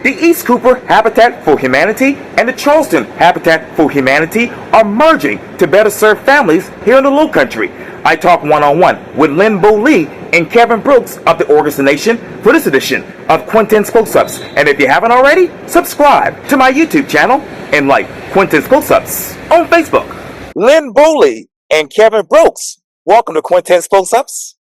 The East Cooper Habitat for Humanity and the Charleston Habitat for Humanity are merging to better serve families here in the Lowcountry. I talk one-on-one with Lynn Bowley and Kevin Brooks of the organization for this edition of Quintin's Close-Ups. And if you haven't already, subscribe to my YouTube channel and like Quintin's Close-Ups on Facebook. Lynn Bowley and Kevin Brooks, welcome to Quintin's Close-Ups.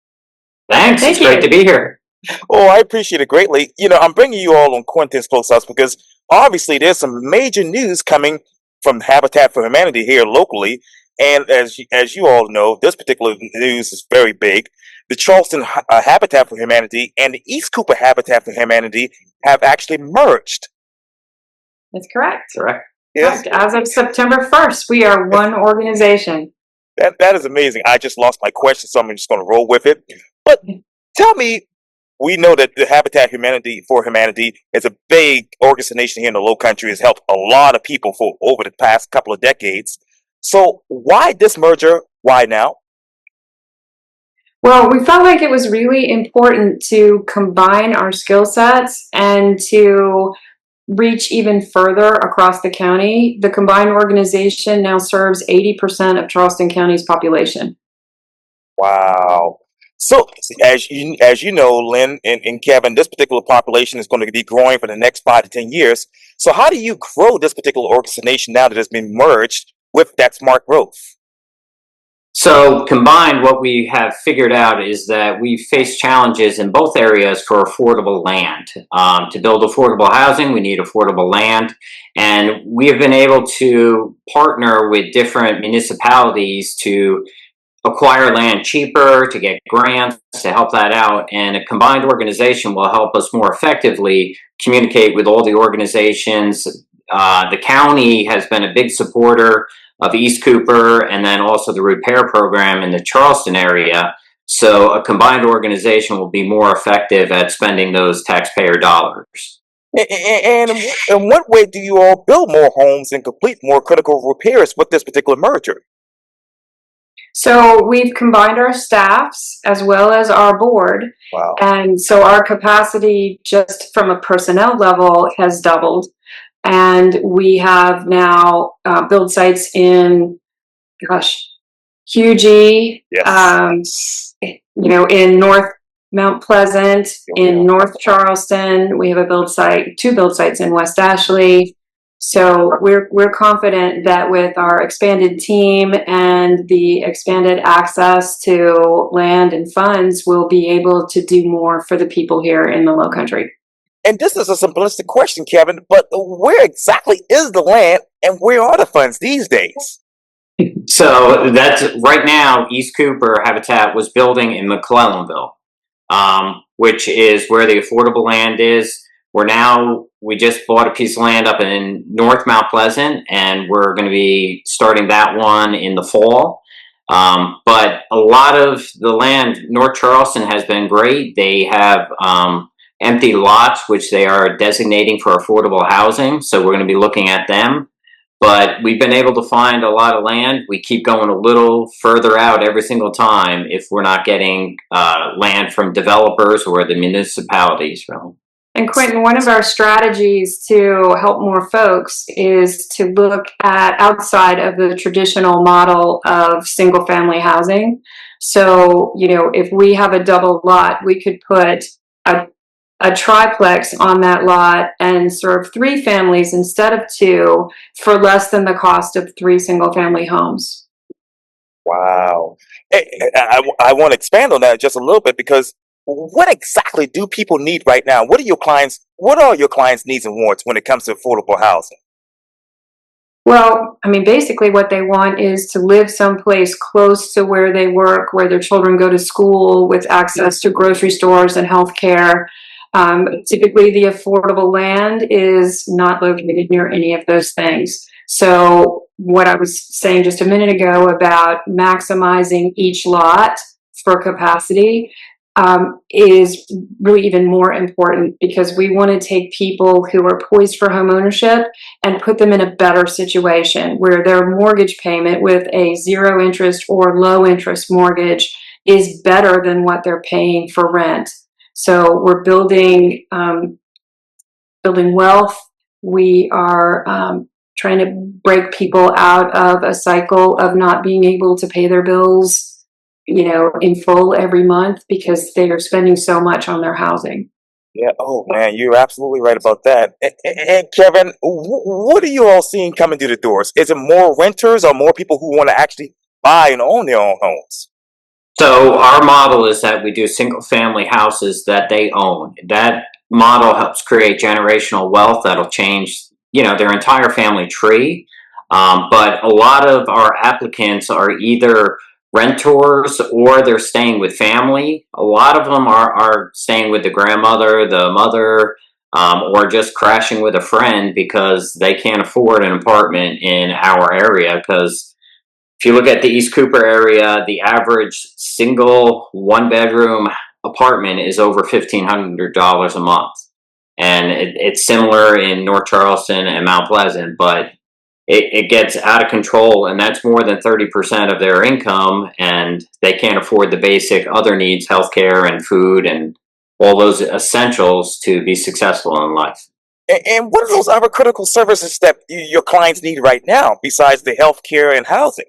Thanks. It's great to be here. Oh, I appreciate it greatly. I'm bringing you all on Quintin's Close-Ups because obviously there's some major news coming from Habitat for Humanity here locally. And as you all know, this particular news is very big. The Charleston Habitat for Humanity and the East Cooper Habitat for Humanity have actually merged. That's correct. Correct. Yes. Correct. As of September 1st, we are one organization. That is amazing. I just lost my question, so I'm just going to roll with it. But tell me, we know that the Habitat for Humanity is a big organization here in the Lowcountry. Has helped a lot of people for over the past couple of decades. So why this merger? Why now? Well, we felt like it was really important to combine our skill sets and to reach even further across the county. The combined organization now serves 80% of Charleston County's population. Wow. So, as you know, Lynn and Kevin, this particular population is going to be growing for the next 5 to 10 years. So how do you grow this particular organization now that it's been merged with that smart growth? So combined, what we have figured out is that we face challenges in both areas for affordable land. To build affordable housing, we need affordable land. And we have been able to partner with different municipalities to acquire land cheaper, to get grants, to help that out. And a combined organization will help us more effectively communicate with all the organizations. The county has been a big supporter of East Cooper and then also the repair program in the Charleston area. So a combined organization will be more effective at spending those taxpayer dollars. And in what way do you all build more homes and complete more critical repairs with this particular merger? So we've combined our staffs as well as our board. Wow. And so our capacity just from a personnel level has doubled. And we have now build sites in, Hughie, yes. In North Mount Pleasant, in North Charleston. We have two build sites in West Ashley. So we're confident that with our expanded team and the expanded access to land and funds, we'll be able to do more for the people here in the Lowcountry. And this is a simplistic question, Kevin, but where exactly is the land and where are the funds these days? So that's right now, East Cooper Habitat was building in McClellanville, which is where the affordable land is. We just bought a piece of land up in North Mount Pleasant, and we're going to be starting that one in the fall. But a lot of the land, North Charleston has been great. They have empty lots, which they are designating for affordable housing. So we're going to be looking at them. But we've been able to find a lot of land. We keep going a little further out every single time if we're not getting land from developers or the municipalities, really. And Quintin, one of our strategies to help more folks is to look at outside of the traditional model of single family housing. So, if we have a double lot, we could put a triplex on that lot and serve 3 families instead of 2 for less than the cost of 3 single family homes. Wow. I want to expand on that just a little bit because what exactly do people need right now? What are your clients' needs and wants when it comes to affordable housing? Well, basically what they want is to live someplace close to where they work, where their children go to school, with access to grocery stores and healthcare. Typically, the affordable land is not located near any of those things. So what I was saying just a minute ago about maximizing each lot for capacity is really even more important because we want to take people who are poised for home ownership and put them in a better situation where their mortgage payment with a 0 interest or low interest mortgage is better than what they're paying for rent. So we're building building wealth. We are trying to break people out of a cycle of not being able to pay their bills, in full every month because they are spending so much on their housing. Yeah. Oh man, you're absolutely right about that. And Kevin, what are you all seeing coming through the doors? Is it more renters or more people who want to actually buy and own their own homes? So our model is that we do single family houses that they own. That model helps create generational wealth that'll change, their entire family tree. But a lot of our applicants are either renters or they're staying with family. A lot of them are staying with the grandmother, the mother, or just crashing with a friend because they can't afford an apartment in our area. Because if you look at the East Cooper area, the average single one-bedroom apartment is over $1,500 a month. And it's similar in North Charleston and Mount Pleasant, but it gets out of control, and that's more than 30% of their income, and they can't afford the basic other needs, healthcare and food and all those essentials to be successful in life. And what are those other critical services that your clients need right now besides the health care and housing?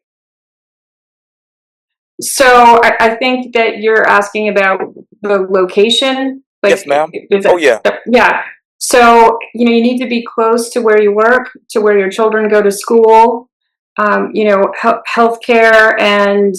So I think that you're asking about the location. Yes, ma'am. Is Oh, yeah. Yeah. So, you need to be close to where you work, to where your children go to school, healthcare and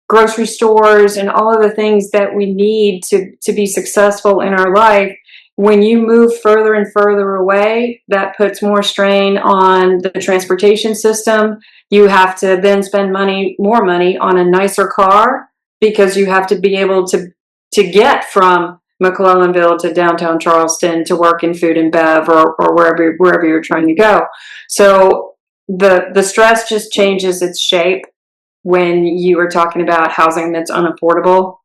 grocery stores and all of the things that we need to be successful in our life. When you move further and further away, that puts more strain on the transportation system. You have to then spend more money on a nicer car because you have to be able to get from McClellanville to downtown Charleston to work in food and bev or wherever you're trying to go. So the stress just changes its shape when you are talking about housing that's unaffordable.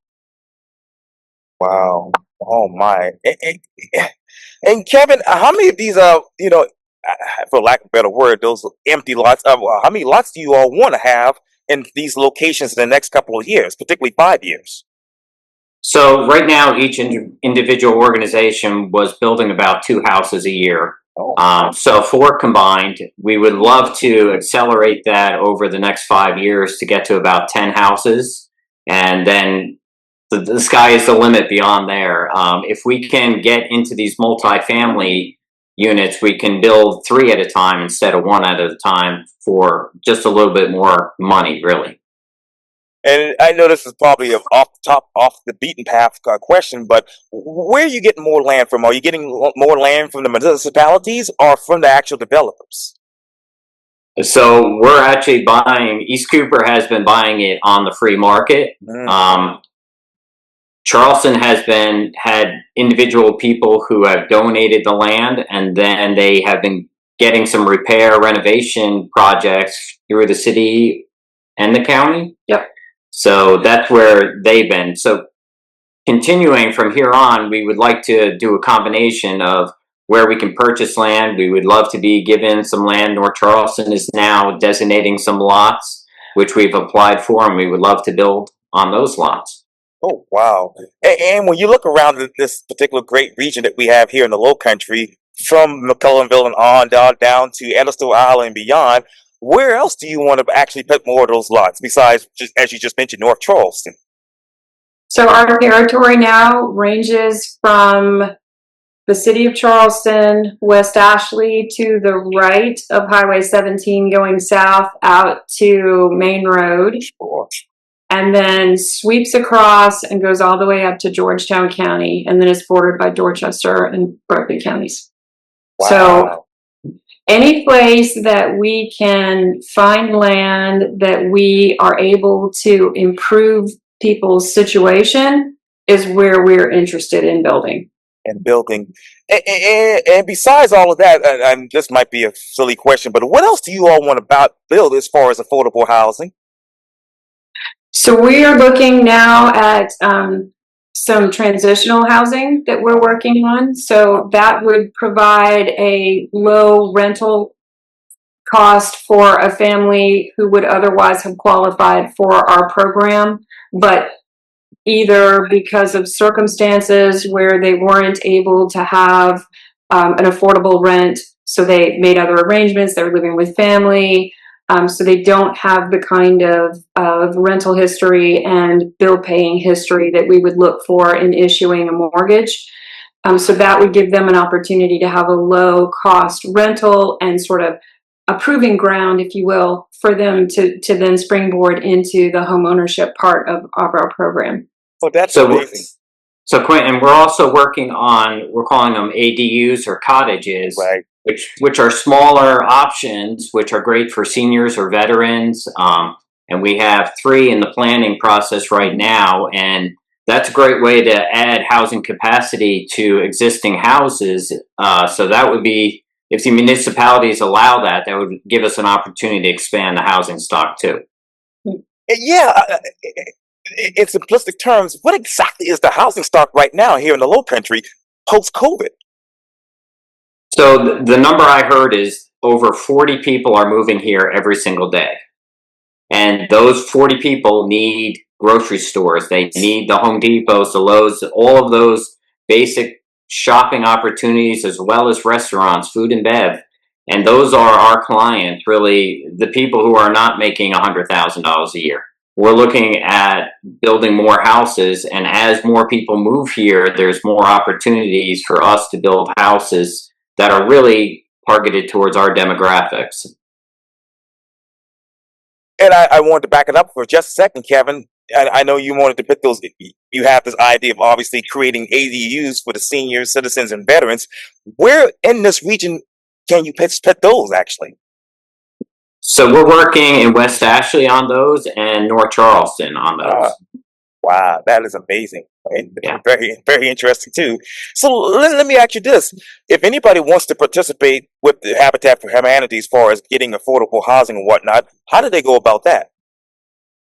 Wow. Oh my. And Kevin, how many of these for lack of a better word, those empty lots, how many lots do you all want to have in these locations in the next couple of years, particularly 5 years? So right now, each individual organization was building about 2 houses a year. Oh. So 4 combined. We would love to accelerate that over the next 5 years to get to about 10 houses, and then the sky is the limit beyond there. If we can get into these multifamily units, we can build 3 at a time instead of 1 at a time for just a little bit more money, really. And I know this is probably a off the beaten path question, but where are you getting more land from? Are you getting more land from the municipalities or from the actual developers? So we're actually buying, East Cooper has been buying it on the free market. Charleston has had individual people who have donated the land, and then they have been getting some repair renovation projects through the city and the county. Yep. So that's where they've been. So continuing from here on, we would like to do a combination of where we can purchase land. We would love to be given some land. North Charleston is now designating some lots, which we've applied for, and we would love to build on those lots. Oh, wow. And when you look around this particular great region that we have here in the Lowcountry, from McClellanville and on down to Anniston Island and beyond, where else do you want to actually put more of those lots besides, just as you just mentioned, North Charleston? So our territory now ranges from the city of Charleston, West Ashley, to the right of Highway 17 going south out to Main Road. Sure. And then sweeps across and goes all the way up to Georgetown County, and then is bordered by Dorchester and Berkeley counties. Wow. So any place that we can find land that we are able to improve people's situation is where we're interested in building. And building. And besides all of that, and this might be a silly question, but what else do you all want to build as far as affordable housing? So we are looking now at some transitional housing that we're working on. So that would provide a low rental cost for a family who would otherwise have qualified for our program, but either because of circumstances where they weren't able to have an affordable rent. So they made other arrangements. They're living with family. So they don't have the kind of rental history and bill paying history that we would look for in issuing a mortgage. So that would give them an opportunity to have a low cost rental and sort of a proving ground, if you will, for them to then springboard into the home ownership part of our program. Well, that's So, amazing. so Quintin, we're also working on, we're calling them ADUs or cottages, Right. which are smaller options, which are great for seniors or veterans. And we have 3 in the planning process right now, and that's a great way to add housing capacity to existing houses. So that would be, if the municipalities allow that, that would give us an opportunity to expand the housing stock too. Yeah, in simplistic terms, what exactly is the housing stock right now here in the Lowcountry post-COVID? So the number I heard is over 40 people are moving here every single day. And those 40 people need grocery stores. They need the Home Depots, the Lowe's, all of those basic shopping opportunities, as well as restaurants, food and bev. And those are our clients, really, the people who are not making $100,000 a year. We're looking at building more houses, and as more people move here, there's more opportunities for us to build houses that are really targeted towards our demographics. And I wanted to back it up for just a second, Kevin. I know you wanted to put those, you have this idea of obviously creating ADUs for the senior citizens and veterans. Where in this region can you put those actually? So we're working in West Ashley on those and North Charleston on those. Wow, that is amazing. And Yeah. very, very interesting too. So let me ask you this. If anybody wants to participate with the Habitat for Humanity as far as getting affordable housing and whatnot, how do they go about that?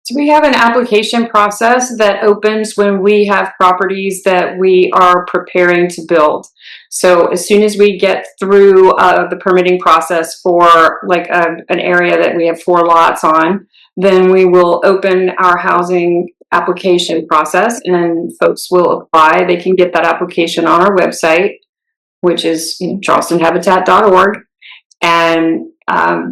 So we have an application process that opens when we have properties that we are preparing to build. So as soon as we get through the permitting process for like an area that we have 4 lots on, then we will open our housing application process and folks will apply. They can get that application on our website, which is charlestonhabitat.org. And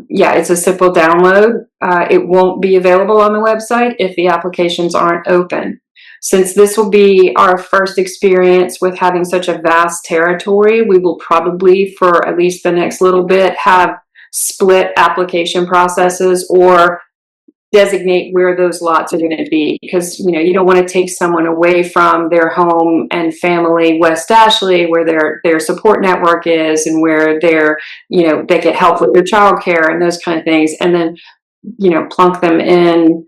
yeah, it's a simple download. It won't be available on the website if the applications aren't open. Since this will be our first experience with having such a vast territory, we will probably, for at least the next little bit, have split application processes or designate where those lots are going to be, because you don't want to take someone away from their home and family West Ashley, where their support network is and where they get help with their childcare and those kind of things, and then plunk them in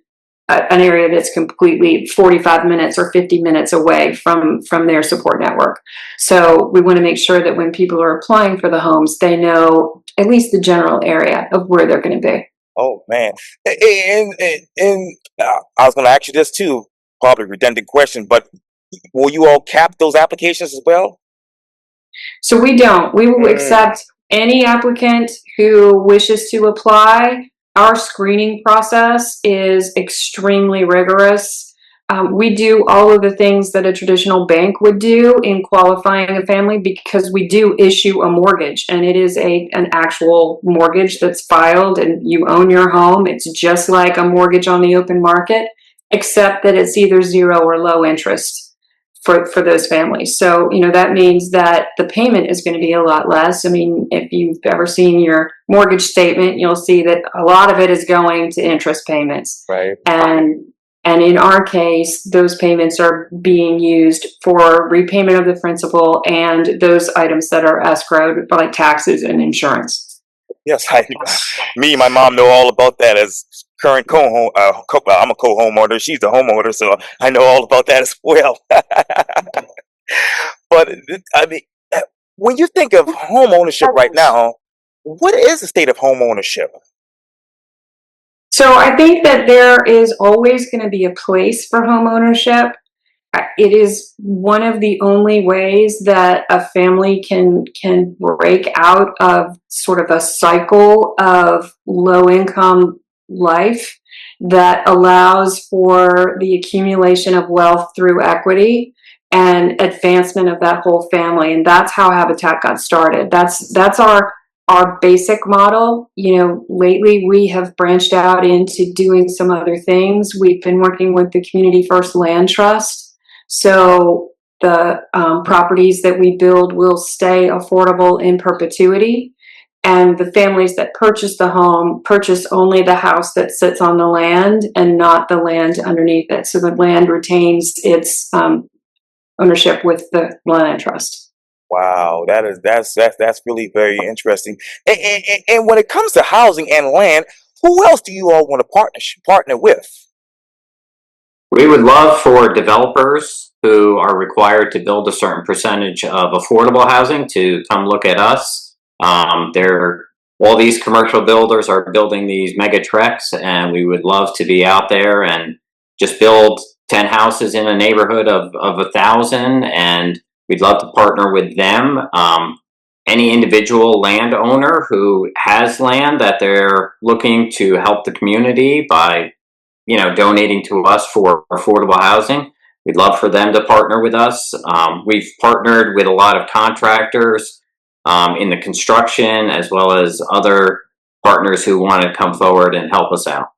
an area that's completely 45 minutes or 50 minutes away from their support network. So we want to make sure that when people are applying for the homes, they know at least the general area of where they're going to be. Oh man, and I was going to ask you this too, probably a redundant question, but will you all cap those applications as well? So we don't. We will accept any applicant who wishes to apply. Our screening process is extremely rigorous. We do all of the things that a traditional bank would do in qualifying a family, because we do issue a mortgage, and it is an actual mortgage that's filed and you own your home. It's just like a mortgage on the open market, except that it's either 0 or low interest for those families. So, that means that the payment is going to be a lot less. I mean, if you've ever seen your mortgage statement, you'll see that a lot of it is going to interest payments. Right. And in our case, those payments are being used for repayment of the principal and those items that are escrowed, like taxes and insurance. Yes, me and my mom know all about that as current I'm a co-homeowner. She's the homeowner, so I know all about that as well. But I mean, when you think of home ownership right now, what is the state of home ownership? So I think that there is always going to be a place for home ownership. It is one of the only ways that a family can break out of sort of a cycle of low income life that allows for the accumulation of wealth through equity. and advancement of that whole family. And that's how Habitat got started. That's our basic model. You know, lately we have branched out into doing some other things. We've been working with the Community First Land Trust. So the properties that we build will stay affordable in perpetuity. And the families that purchase the home purchase only the house that sits on the land and not the land underneath it. So the land retains its ownership with the land trust. Wow, that's really very interesting. And when it comes to housing and land, who else do you all want to partner with? We would love for developers who are required to build a certain percentage of affordable housing to come look at us. All these commercial builders are building these mega treks, and we would love to be out there and just build 10 houses in a neighborhood of 1,000, and we'd love to partner with them. Any individual landowner who has land that they're looking to help the community by donating to us for affordable housing. We'd love for them to partner with us. We've partnered with a lot of contractors in the construction, as well as other partners who want to come forward and help us out.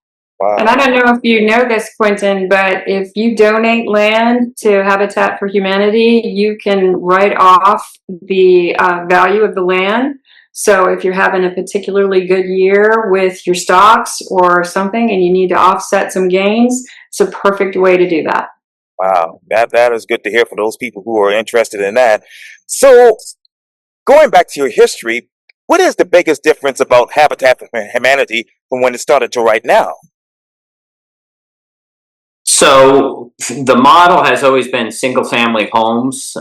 Wow. And I don't know if you know this, Quintin, but if you donate land to Habitat for Humanity, you can write off the value of the land. So if you're having a particularly good year with your stocks or something and you need to offset some gains, it's a perfect way to do that. Wow, that is good to hear for those people who are interested in that. So, going back to your history, what is the biggest difference about Habitat for Humanity from when it started to right now? So the model has always been single family homes,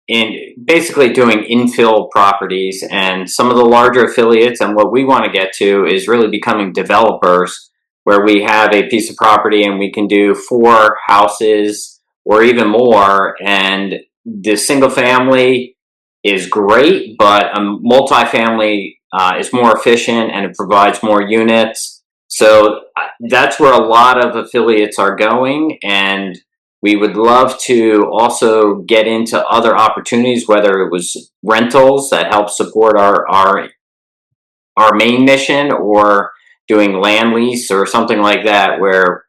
in basically doing infill properties, and some of the larger affiliates, and what we want to get to is really becoming developers, where we have a piece of property and we can do 4 houses or even more. And the single family is great, but a multifamily is more efficient and it provides more units. So that's where a lot of affiliates are going, and we would love to also get into other opportunities, whether it was rentals that help support our main mission, or doing land lease or something like that, where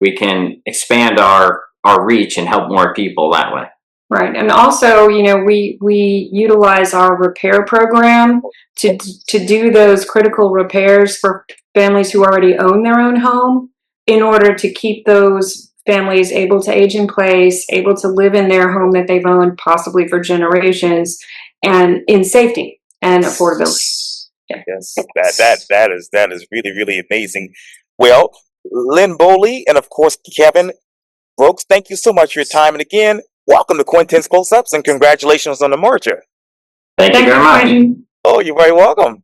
we can expand our reach and help more people that way. Right. And also, we utilize our repair program to do those critical repairs for families who already own their own home, in order to keep those families able to age in place, able to live in their home that they've owned possibly for generations, and in safety and affordability. Yeah. Yes, that is really really amazing. Well, Lynn Bowley and of course Kevin Brooks, thank you so much for your time, and again, welcome to Quintin's Close-Ups, and congratulations on the merger. Thank you very much. Quintin. Oh, you're very welcome.